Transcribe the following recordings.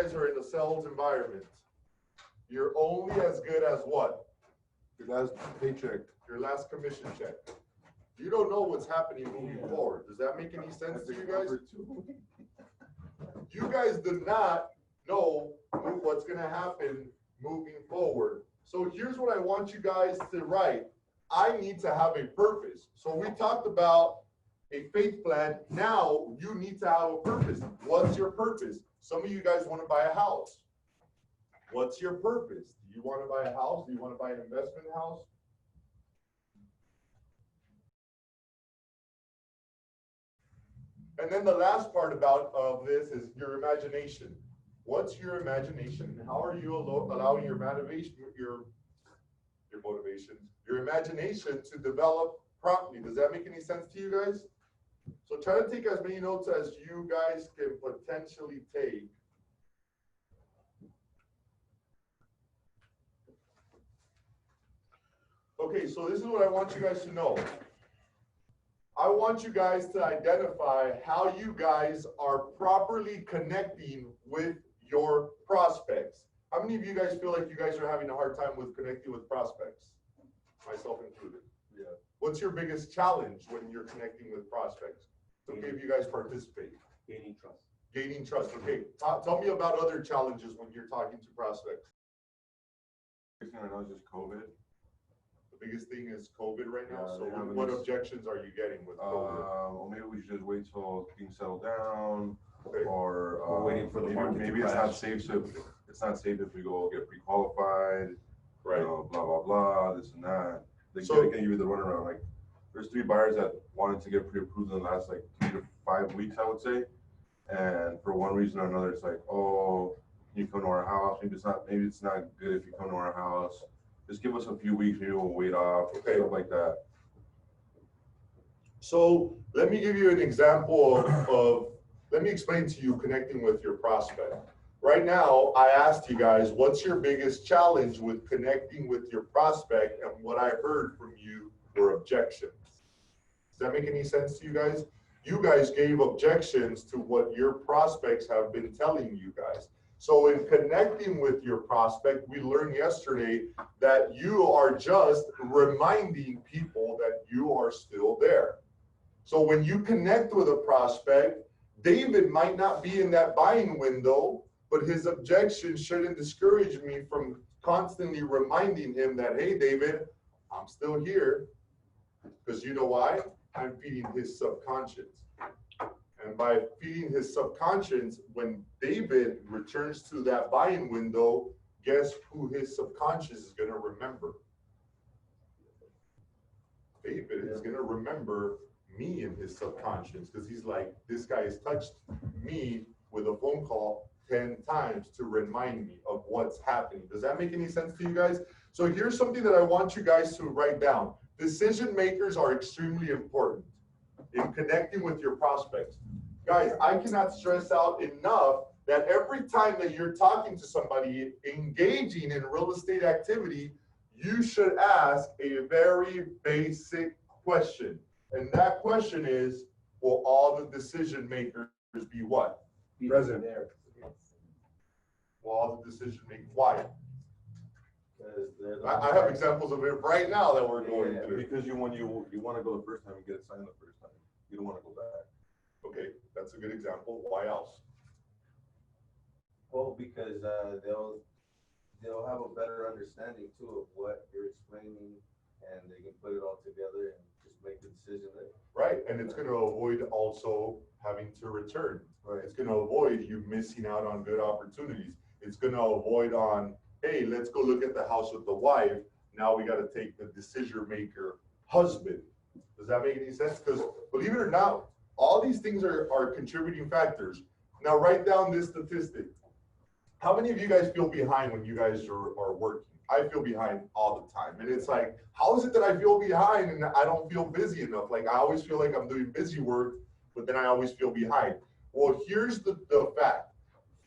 guys are in a sales environment, you're only as good as what? Your last paycheck. Your last commission check. You don't know what's happening moving forward. Does that make any sense to you guys? You guys do not know what's going to happen moving forward. So here's what I want you guys to write. I need to have a purpose. So we talked about a faith plan. Now you need to have a purpose. What's your purpose? Some of you guys want to buy a house. What's your purpose? Do you want to buy a house? Do you want to buy an investment house? And then the last part of this is your imagination. What's your imagination? And how are you allowing your motivation, your imagination to develop promptly? Does that make any sense to you guys? So try to take as many notes as you guys can potentially take. Okay, so this is what I want you guys to know. I want you guys to identify how you guys are properly connecting with your prospects. How many of you guys feel like you guys are having a hard time with connecting with prospects? Myself included. Yeah. What's your biggest challenge when you're connecting with prospects? It's okay if you guys participate. Gaining trust. Gaining trust. Okay. Tell me about other challenges when you're talking to prospects. I know it's just COVID. The biggest thing is COVID right now. Yeah, So what objections are you getting with COVID? Well, maybe we should just wait till things settle down, Okay. or We're waiting for the market maybe to it's crash. not safe. So it's not safe if we go get pre-qualified. Right. You know, blah blah blah, this and that. They So- can give you the runaround. Like, there's 3 buyers that wanted to get pre-approved in the last like 3 to 5 weeks, I would say. And for one reason or another, it's like, oh, you come to our house. Maybe it's not good if you come to our house. Just give us a few weeks, maybe we'll wait off, Okay. stuff like that. So let me give you an example let me explain to you connecting with your prospect. Right now, I asked you guys, what's your biggest challenge with connecting with your prospect? And what I heard from you were objections. Does that make any sense to you guys? You guys gave objections to what your prospects have been telling you guys. So in connecting with your prospect, we learned yesterday that you are just reminding people that you are still there. So when you connect with a prospect, David might not be in that buying window, but his objection shouldn't discourage me from constantly reminding him that, hey, David, I'm still here. Because you know why? I'm feeding his subconscious. And by feeding his subconscious, when David returns to that buying window, guess who his subconscious is going to remember? David is going to remember me in his subconscious, because he's like, this guy has touched me with a phone call 10 times to remind me of what's happening. Does that make any sense to you guys? So here's something that I want you guys to write down. Decision makers are extremely important in connecting with your prospects. Guys, I cannot stress out enough that every time that you're talking to somebody engaging in real estate activity, you should ask a very basic question. And that question is, will all the decision makers be what? Present there. Will all the decision makers, why? Because I have examples of it right now that we're going through. Because you want to go the first time and get it signed the first time. You don't want to go back. Okay, that's a good example. Why else? Well, because they'll have a better understanding too of what you're explaining, and they can put it all together and just make the decision there. Right, and it's going to avoid also having to return. Right. It's going to avoid you missing out on good opportunities. It's going to avoid on, hey, let's go look at the house with the wife. Now we got to take the decision maker husband. Does that make any sense? Because believe it or not, all these things are contributing factors. Now write down this statistic. How many of you guys feel behind when you guys are working? I feel behind all the time. And it's like, how is it that I feel behind and I don't feel busy enough? Like, I always feel like I'm doing busy work, but then I always feel behind. Well, here's the fact.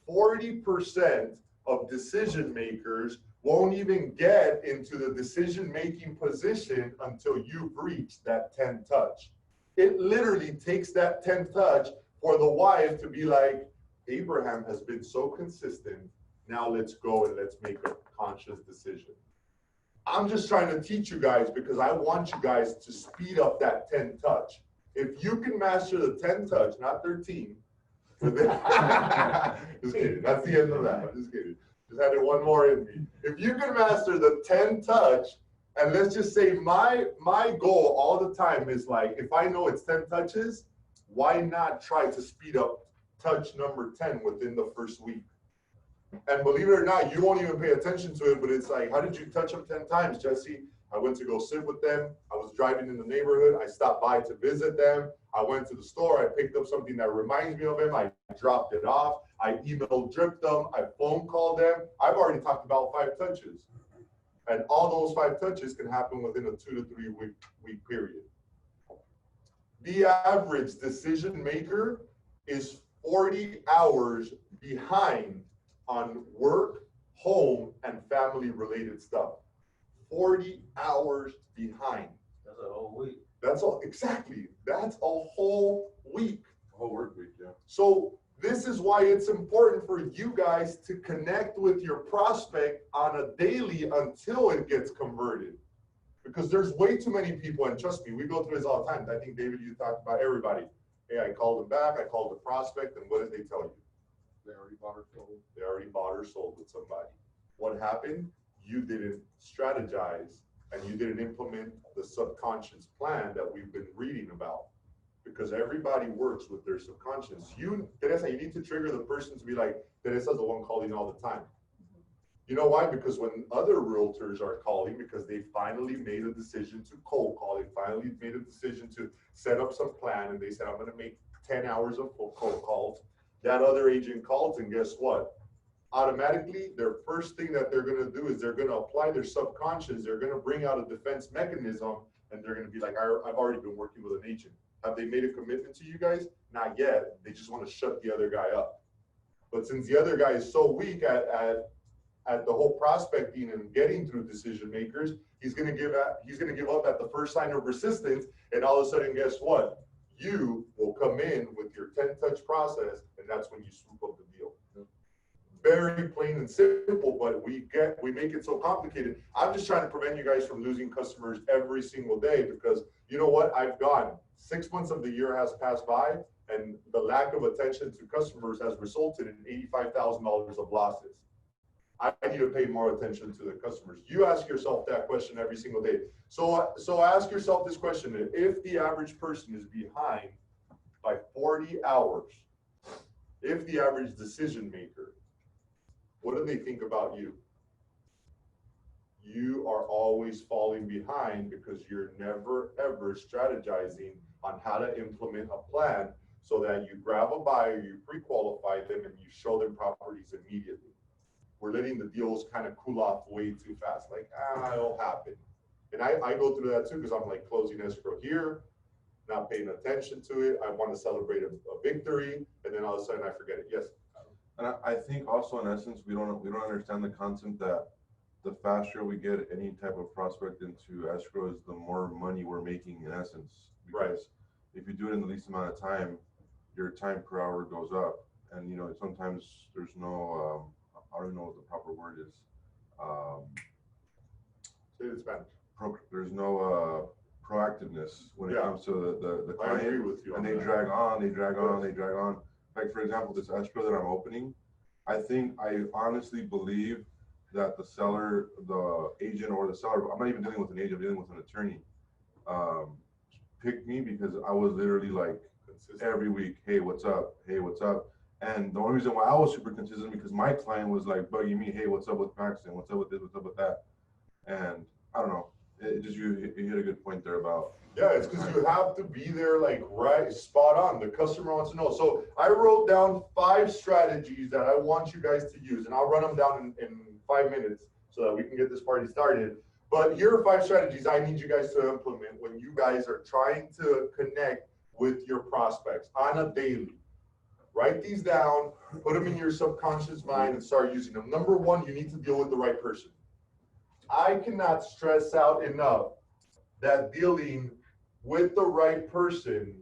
40% of decision makers won't even get into the decision-making position until you've reached that 10th touch. It literally takes that 10th touch for the wife to be like, Abraham has been so consistent. Now let's go and let's make a conscious decision. I'm just trying to teach you guys because I want you guys to speed up that 10 touch. If you can master the 10 touch, not 13. Just kidding. That's the end of that. I'm just kidding. Just had it one more in me. If you can master the 10 touch, and let's just say my goal all the time is like, if I know it's 10 touches, why not try to speed up touch number 10 within the first week? And believe it or not, you won't even pay attention to it, but it's like, how did you touch them 10 times, Jesse? I went to go sit with them. I was driving in the neighborhood. I stopped by to visit them. I went to the store. I picked up something that reminds me of them. I dropped it off. I email dripped them. I phone called them. I've already talked about 5 touches. And all those 5 touches can happen within a 2 to 3 week period. The average decision maker is 40 hours behind on work, home, and family related stuff. 40 hours behind. That's a whole week. That's all, exactly. That's a whole week. A whole work week, yeah. So this is why it's important for you guys to connect with your prospect on a daily until it gets converted. Because there's way too many people, and trust me, we go through this all the time. I think, David, you talked about everybody. Hey, I called them back, I called the prospect, and what did they tell you? They already bought or sold. They already bought or sold with somebody. What happened? You didn't strategize and you didn't implement the subconscious plan that we've been reading about. Because everybody works with their subconscious. Teresa, you need to trigger the person to be like, Teresa's the one calling all the time. You know why? Because when other realtors are calling, because they finally made a decision to cold call, they finally made a decision to set up some plan, and they said, I'm going to make 10 hours of cold calls. That other agent calls, and guess what? Automatically, their first thing that they're going to do is they're going to apply their subconscious. They're going to bring out a defense mechanism, and they're going to be like, I've already been working with an agent. Have they made a commitment to you guys? Not yet. They just want to shut the other guy up. But since the other guy is so weak at the whole prospecting and getting through decision makers, he's going to give up at the first sign of resistance, and all of a sudden, guess what? You will come in with your 10-touch process, and that's when you swoop up the deal. Very plain and simple, but we make it so complicated. I'm just trying to prevent you guys from losing customers every single day, because you know what? I've gone 6 months of the year has passed by, and the lack of attention to customers has resulted in $85,000 of losses. I need to pay more attention to the customers. You ask yourself that question every single day. So ask yourself this question: if the average person is behind by 40 hours, if the average decision maker, what do they think about you? You are always falling behind because you're never ever strategizing on how to implement a plan so that you grab a buyer, you pre-qualify them, and you show them properties immediately. We're letting the deals kind of cool off way too fast. Like, it'll happen. And I go through that too, because I'm like closing escrow here, not paying attention to it. I want to celebrate a victory, and then all of a sudden I forget it. Yes. And I think also, in essence, we don't understand the concept that the faster we get any type of prospect into escrow, is the more money we're making in essence. Because right. If you do it in the least amount of time, your time per hour goes up. And you know, sometimes there's no I don't know what the proper word is. Say it in Spanish. There's no proactiveness when it comes to the client. I agree with you. And they drag on. Like, for example, this escrow that I'm opening, I honestly believe that the seller, the agent or the seller, I'm not even dealing with an agent, I'm dealing with an attorney, picked me because I was literally like every week, hey, what's up? Hey, what's up? And the only reason why I was super consistent because my client was like bugging me, hey, what's up with Paxton? What's up with this? What's up with that? And I don't know. It just, you hit a good point there about. Yeah, it's because you have to be there, like, right, spot on. The customer wants to know. So I wrote down 5 strategies that I want you guys to use, and I'll run them down in 5 minutes so that we can get this party started. But here are 5 strategies I need you guys to implement when you guys are trying to connect with your prospects on a daily. Write these down, put them in your subconscious mind, and start using them. Number 1, you need to deal with the right person. I cannot stress out enough that dealing with the right person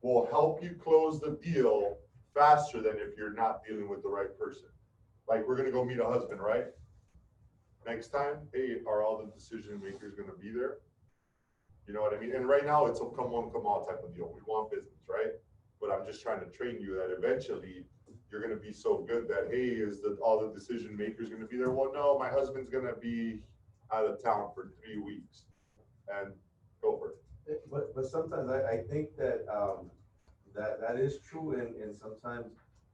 will help you close the deal faster than if you're not dealing with the right person. Like, we're gonna go meet a husband, right? Next time, hey, are all the decision makers gonna be there? You know what I mean? And right now, it's a come one, come all type of deal. We want business, right? But I'm just trying to train you that eventually you're gonna be so good that, hey, is all the decision makers gonna be there? Well, no, my husband's gonna be out of town for 3 weeks, and go for it. But sometimes I think that, that is true, and sometimes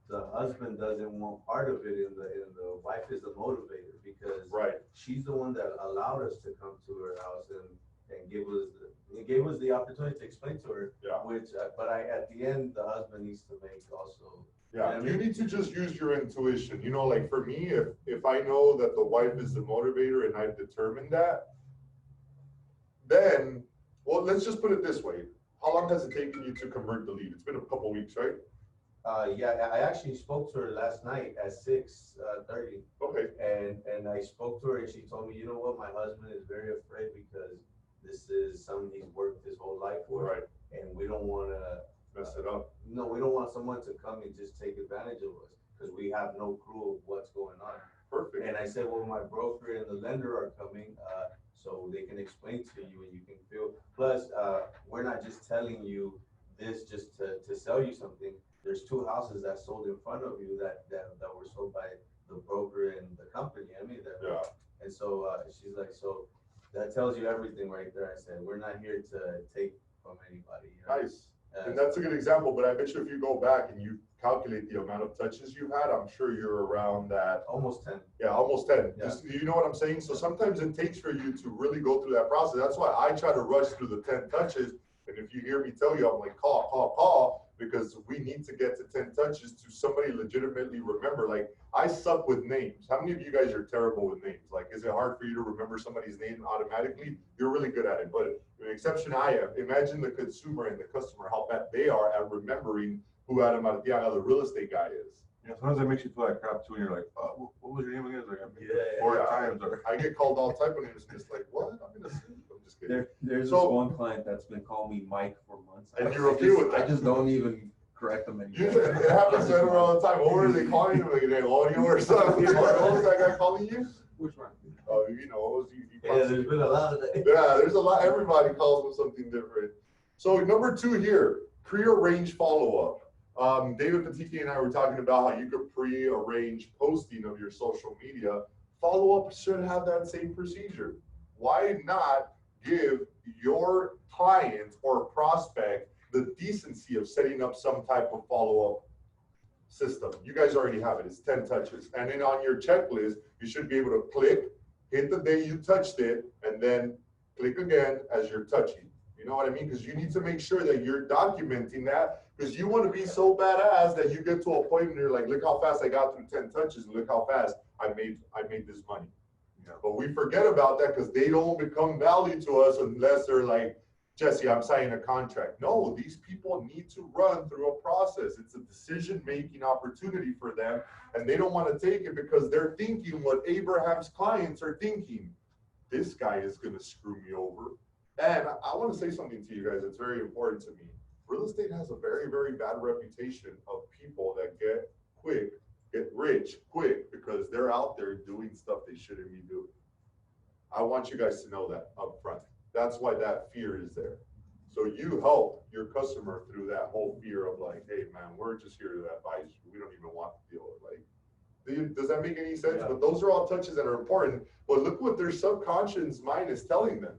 the husband doesn't want part of it, and the wife is the motivator, because Right. she's the one that allowed us to come to her house and gave us the opportunity to explain to her. Yeah. Which, but at the end, the husband needs to make also. Yeah, you need to just use your intuition. You know, like for me, if I know that the wife is the motivator and I've determined that, then, well, let's just put it this way. How long has it taken you to convert the lead? It's been a couple weeks, right? Yeah, I actually spoke to her last night at 6:30. Okay. And I spoke to her, and she told me, you know what, my husband is very afraid because this is something he's worked his whole life for. Right. And we don't want to Mess it up. No, we don't want someone to come and just take advantage of us, because we have no clue of what's going on. Perfect. And I said, well, my broker and the lender are coming, so they can explain to you and you can feel. Plus, we're not just telling you this just to sell you something. There's 2 houses that sold in front of you that were sold by the broker and the company. I mean, Yeah. And so she's like, so that tells you everything right there. I said, we're not here to take from anybody. You know? Nice. And that's a good example, but I bet you if you go back and you calculate the amount of touches you've had, I'm sure you're around that. Almost 10. Yeah, almost 10. Yeah. Just, you know what I'm saying? So sometimes it takes for you to really go through that process. That's why I try to rush through the 10 touches. And if you hear me tell you, I'm like, call, because we need to get to 10 touches to somebody legitimately remember. Like, I suck with names. How many of you guys are terrible with names? Like, is it hard for you to remember somebody's name automatically? You're really good at it, but an exception I am. Imagine the consumer and the customer, how bad they are at remembering who Adam Artiaga, the real estate guy, is. Yeah, sometimes that makes you feel like crap too, and you're like, what was your name again? It's like, Yeah, 4 times. Or I get called all type of names, and it's like, what? I'm gonna sue. I'm just kidding. There's So- this one client that's been calling me Mike for months. And you're okay with that? I just don't even correct them You, anymore. it happens to everyone all the time. What were they calling you? Like, they audio or something? What was that guy calling you? Which one? Oh, you know, what was he? Yeah, there's been a lot of that. Yeah, there's a lot. Everybody calls them something different. So number 2 here, pre-arrange follow-up. David Patiki and I were talking about how you could pre-arrange posting of your social media. Follow-up should have that same procedure. Why not give your client or prospect the decency of setting up some type of follow-up system? You guys already have it. It's 10 touches. And then on your checklist, you should be able to click, hit the day you touched it, and then click again as you're touching. You know what I mean? Because you need to make sure that you're documenting that, because you want to be so badass that you get to a point and you're like, look how fast I got through 10 touches, and look how fast I made this money. Yeah. But we forget about that because they don't become value to us unless they're like, Jesse, I'm signing a contract. No, these people need to run through a process. It's a decision-making opportunity for them, and they don't want to take it because they're thinking what Abraham's clients are thinking. This guy is going to screw me over. And I want to say something to you guys that's very important to me. Real estate has a very, very bad reputation of people that get rich quick because they're out there doing stuff they shouldn't be doing. I want you guys to know that up front. That's why that fear is there. So you help your customer through that whole fear of like, hey man, we're just here to advise you. We don't even want to deal with like, does that make any sense? Yeah. But those are all touches that are important. But look what their subconscious mind is telling them.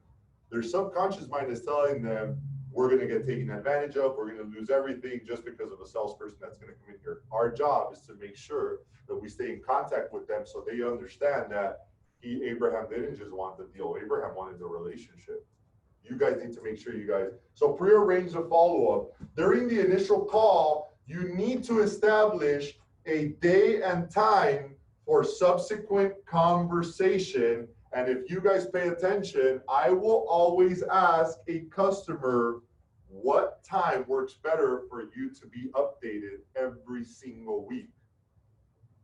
Their subconscious mind is telling them, we're going to get taken advantage of. We're going to lose everything just because of a salesperson that's going to come in here. Our job is to make sure that we stay in contact with them so they understand that Abraham didn't just want the deal. Abraham wanted the relationship. You guys need to make sure you guys, so pre-arrange the follow-up. During the initial call, you need to establish a day and time for subsequent conversation. And if you guys pay attention, I will always ask a customer what time works better for you to be updated every single week.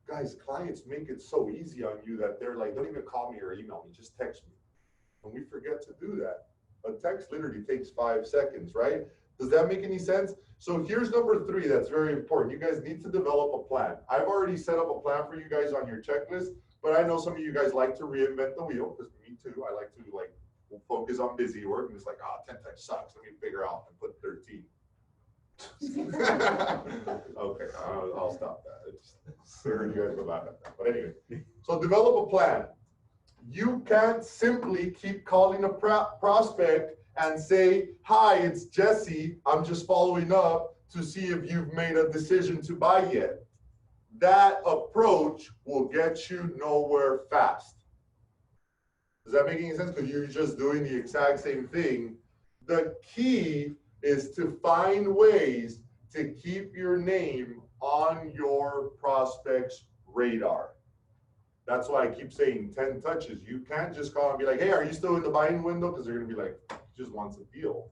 Guys, clients make it so easy on you that they're like, don't even call me or email me, just text me. And we forget to do that. A text literally takes 5 seconds, right? Does that make any sense? So here's number 3 that's very important. You guys need to develop a plan. I've already set up a plan for you guys on your checklist, but I know some of you guys like to reinvent the wheel, because me too. I like to focus on busy work, and it's like, 10 times sucks. Let me figure out and put 13. Okay, I'll stop that. I heard you guys were laughing at that. But anyway, so develop a plan. You can't simply keep calling a prospect and say, hi, it's Jesse. I'm just following up to see if you've made a decision to buy yet. That approach will get you nowhere fast. Does that make any sense? Because you're just doing the exact same thing. The key is to find ways to keep your name on your prospect's radar. That's why I keep saying 10 touches. You can't just call and be like, hey, are you still in the buying window? Because they're going to be like, just wants a deal.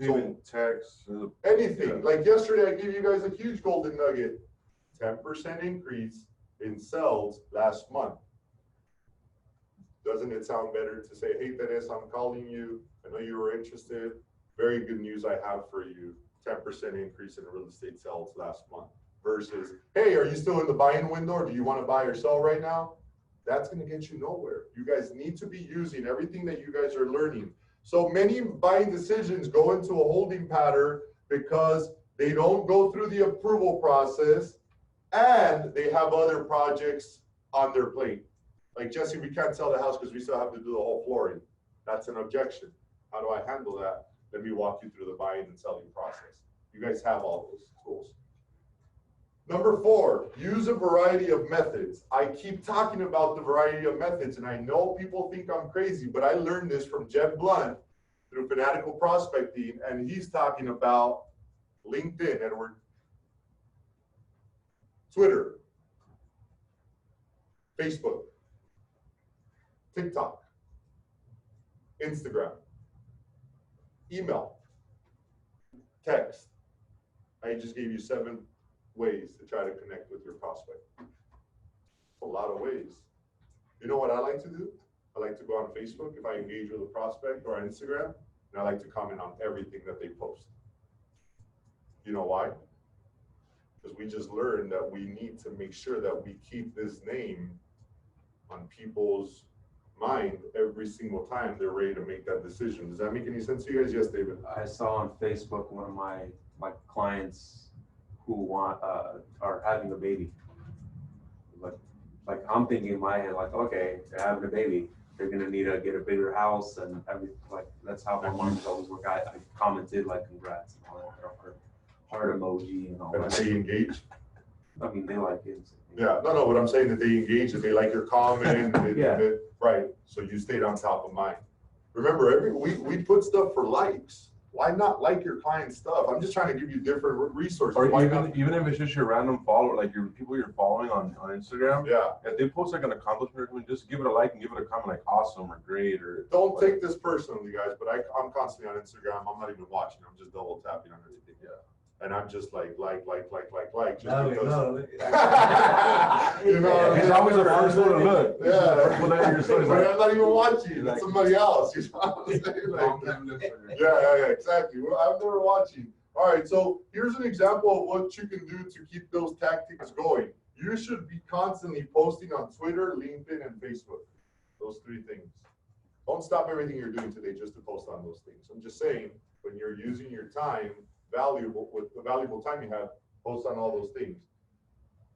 Even text. Anything. Yeah. Like yesterday, I gave you guys a huge golden nugget. 10% increase in sales last month. Doesn't it sound better to say, hey, Teresa, I'm calling you. I know you were interested. Very good news I have for you. 10% increase in real estate sales last month. Versus, hey, are you still in the buying window, or do you want to buy or sell right now? That's going to get you nowhere. You guys need to be using everything that you guys are learning. So many buying decisions go into a holding pattern because they don't go through the approval process and they have other projects on their plate. Like, Jesse, we can't sell the house because we still have to do the whole flooring. That's an objection. How do I handle that? Let me walk you through the buying and selling process. You guys have all those tools. Number 4, use a variety of methods. I keep talking about the variety of methods, and I know people think I'm crazy, but I learned this from Jeb Blunt through Fanatical Prospecting, and he's talking about LinkedIn, Edward, Twitter, Facebook, TikTok, Instagram, email, text. I just gave you 7 ways to try to connect with your prospect. A lot of ways. You know what I like to do? I like to go on Facebook if I engage with a prospect, or on Instagram, and I like to comment on everything that they post. You know why? Because we just learned that we need to make sure that we keep this name on people's mind every single time they're ready to make that decision. Does that make any sense to you guys? Yes, David. I saw on Facebook one of my clients who are having a baby. Like I'm thinking in my head, like, okay, they're having a baby, they're gonna need to get a bigger house and everything. Like, that's how my moms always work. I commented like congrats and all that, heart emoji and all And that. they engage. I mean, they like it. Yeah, no, but I'm saying that they engage, that they like your comment. Yeah. Right, so you stayed on top of mind. Remember, we put stuff for likes. Why not like your client's stuff? I'm just trying to give you different resources. Or Why even if it's just your random follower, like your people you're following on Instagram. Yeah. If they post like an accomplishment or something, just give it a like and give it a comment like awesome or great or. Don't like, take this personally, guys, but I'm constantly on Instagram. I'm not even watching. I'm just double tapping on everything. Yeah. And I'm just like, just because. No. You know, It's always the first one to look. Yeah. Well, then your story's But like- I'm not even watching. It's somebody else. You know what I'm saying? Like, yeah, exactly. Well, I'm never watching. All right, so here's an example of what you can do to keep those tactics going. You should be constantly posting on Twitter, LinkedIn, and Facebook. Those 3 things. Don't stop everything you're doing today just to post on those things. I'm just saying, when you're using your time with the valuable time you have, post on all those things.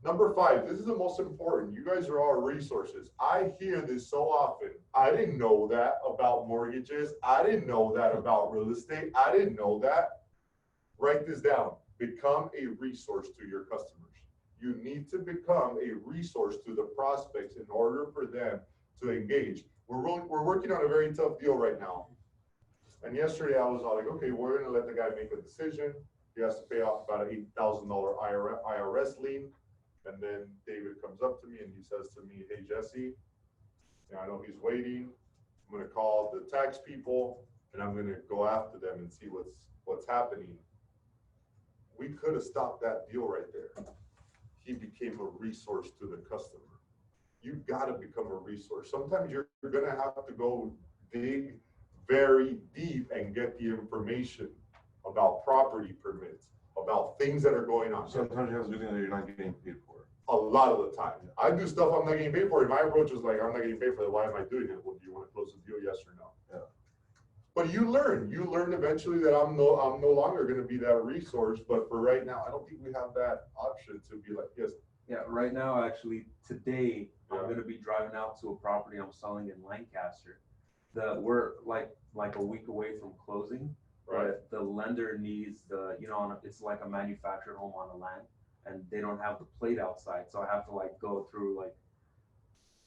Number 5, this is the most important. You guys are all resources. I hear this so often. I didn't know that about mortgages. I didn't know that about real estate. I didn't know that. Write this down. Become a resource to your customers. You need to become a resource to the prospects in order for them to engage. We're working on a very tough deal right now. And yesterday I was all like, okay, we're going to let the guy make a decision. He has to pay off about an $8,000 IRS lien. And then David comes up to me and he says to me, hey, Jesse, I know he's waiting. I'm going to call the tax people and I'm going to go after them and see what's happening. We could have stopped that deal right there. He became a resource to the customer. You've got to become a resource. Sometimes you're going to have to go dig very deep and get the information. about property permits, about things that are going on. Sometimes you have to do things that you're not getting paid for. A lot of the time. I do stuff I'm not getting paid for. My approach is like, I'm not getting paid for that. Why am I doing it? Well, do you want to close the deal? Yes or no? Yeah. But you learn eventually that I'm no longer going to be that resource. But for right now, I don't think we have that option to be like, yes. Yeah, right now, actually, today, Yeah. I'm gonna be driving out to a property I'm selling in Lancaster. We're like a week away from closing, Right. but the lender needs it's like a manufactured home on the land, and they don't have the plate outside, so I have to like go through like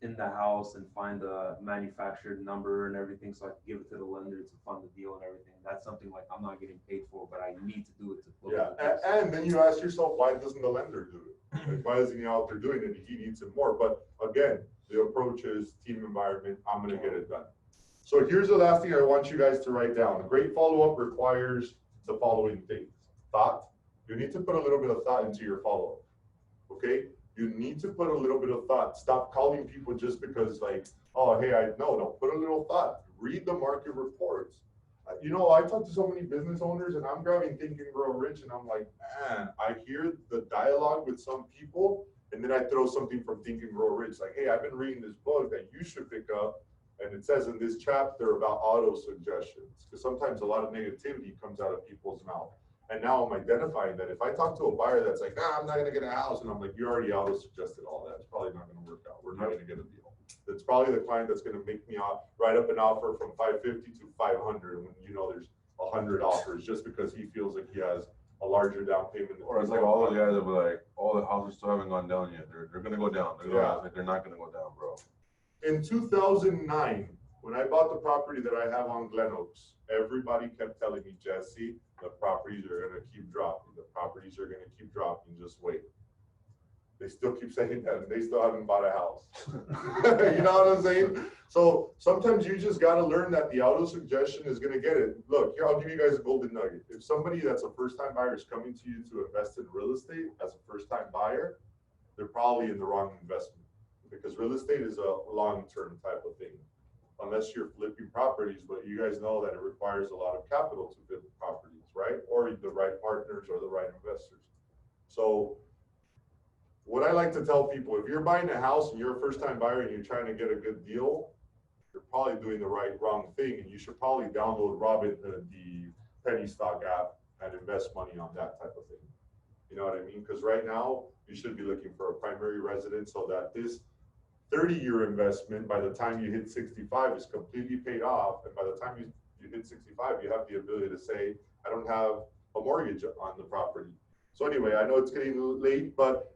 in the house and find the manufactured number and everything, so I can give it to the lender to fund the deal and everything. That's something like I'm not getting paid for, but I need to do it to close Yeah. the deal. And then you ask yourself, why doesn't the lender do it? Like, why isn't he out there doing it? He needs it more. But again, the approach is team environment. I'm going to get it done. So here's the last thing I want you guys to write down. A great follow-up requires the following things. Thought. You need to put a little bit of thought into your follow-up. Okay? You need to put a little bit of thought. Stop calling people just because like, oh, hey, no, put a little thought. Read the market reports. I talk to so many business owners and I'm grabbing Think and Grow Rich and I'm like, man, I hear the dialogue with some people and then I throw something from Think and Grow Rich. Like, hey, I've been reading this book that you should pick up. And it says in this chapter about auto suggestions, because sometimes a lot of negativity comes out of people's mouth. And now I'm identifying that if I talk to a buyer that's like, I'm not going to get a house, and I'm like, you already auto suggested all that. It's probably not going to work out. We're not going to get a deal. It's probably the client that's going to make me write up an offer from 550 to 500 when there's 100 offers just because he feels like he has a larger down payment. Or it's like all those guys that were like, all the houses still haven't gone down yet. They're going to go down. They're not going to go down, bro. In 2009, when I bought the property that I have on Glen Oaks, everybody kept telling me, Jesse, the properties are going to keep dropping. The properties are going to keep dropping. Just wait. They still keep saying that, and they still haven't bought a house. You know what I'm saying? So sometimes you just got to learn that the auto suggestion is going to get it. Look, here, I'll give you guys a golden nugget. If somebody that's a first-time buyer is coming to you to invest in real estate as a first-time buyer, they're probably in the wrong investment because real estate is a long-term type of thing. Unless you're flipping properties, but you guys know that it requires a lot of capital to flip properties, right? Or the right partners or the right investors. So what I like to tell people, if you're buying a house and you're a first-time buyer and you're trying to get a good deal, you're probably doing the wrong thing, and you should probably download Robinhood, the penny stock app, and invest money on that type of thing. You know what I mean? Because right now you should be looking for a primary residence so that this 30-year investment, by the time you hit 65, is completely paid off, and by the time you hit 65, you have the ability to say, I don't have a mortgage on the property. So anyway, I know it's getting late, but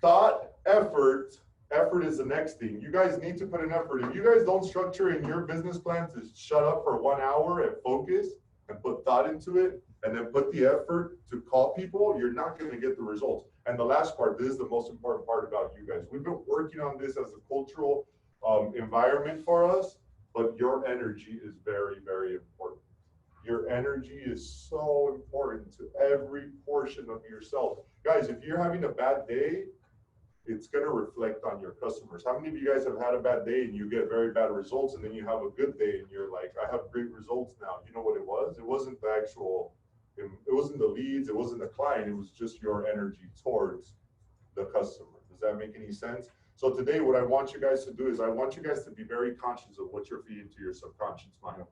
thought, effort is the next thing. You guys need to put an effort. If you guys don't structure in your business plan to shut up for 1 hour and focus and put thought into it, and then put the effort to call people, you're not going to get the results. And the last part, this is the most important part about you guys. We've been working on this as a cultural environment for us, but your energy is very, very important. Your energy is so important to every portion of yourself. Guys, if you're having a bad day, it's going to reflect on your customers. How many of you guys have had a bad day and you get very bad results, and then you have a good day and you're like, I have great results now? You know what it was? It wasn't the actual, it wasn't the leads, it wasn't the client, it was just your energy towards the customer. Does that make any sense? So today, what I want you guys to do is I want you guys to be very conscious of what you're feeding to your subconscious mind.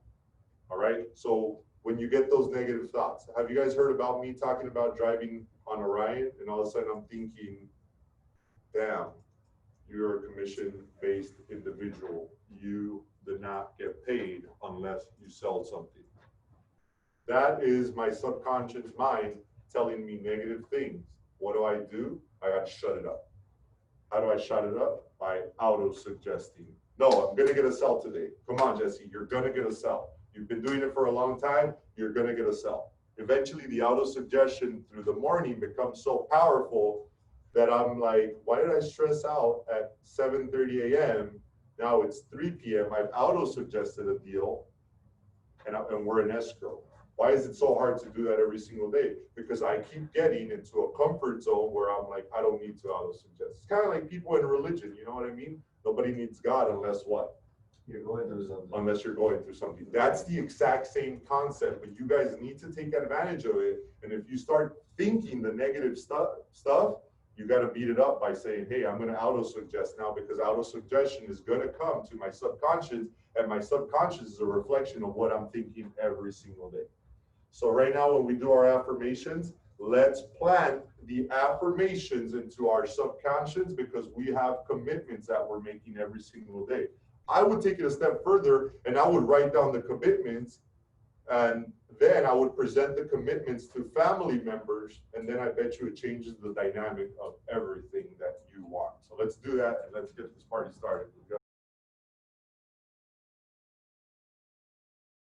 All right? So when you get those negative thoughts, have you guys heard about me talking about driving on Orion, and all of a sudden I'm thinking, damn, you're a commission-based individual. You did not get paid unless you sell something. That is my subconscious mind telling me negative things. What do? I got to shut it up. How do I shut it up? By auto-suggesting. No, I'm going to get a sell today. Come on, Jesse, you're going to get a sell. You've been doing it for a long time. You're going to get a sell. Eventually, the auto-suggestion through the morning becomes so powerful that I'm like, why did I stress out at 7:30 a.m.? Now it's 3 p.m. I've auto-suggested a deal, and we're in escrow. Why is it so hard to do that every single day? Because I keep getting into a comfort zone where I'm like, I don't need to auto-suggest. It's kind of like people in religion, you know what I mean? Nobody needs God unless what? You're going through something. unless you're going through something. That's the exact same concept, but you guys need to take advantage of it. And if you start thinking the negative stuff, you got to beat it up by saying, hey, I'm going to auto-suggest now, because auto-suggestion is going to come to my subconscious, and my subconscious is a reflection of what I'm thinking every single day. So right now, when we do our affirmations, let's plant the affirmations into our subconscious, because we have commitments that we're making every single day. I would take it a step further, and I would write down the commitments, and then I would present the commitments to family members, and then I bet you it changes the dynamic of everything that you want. So let's do that, and let's get this party started.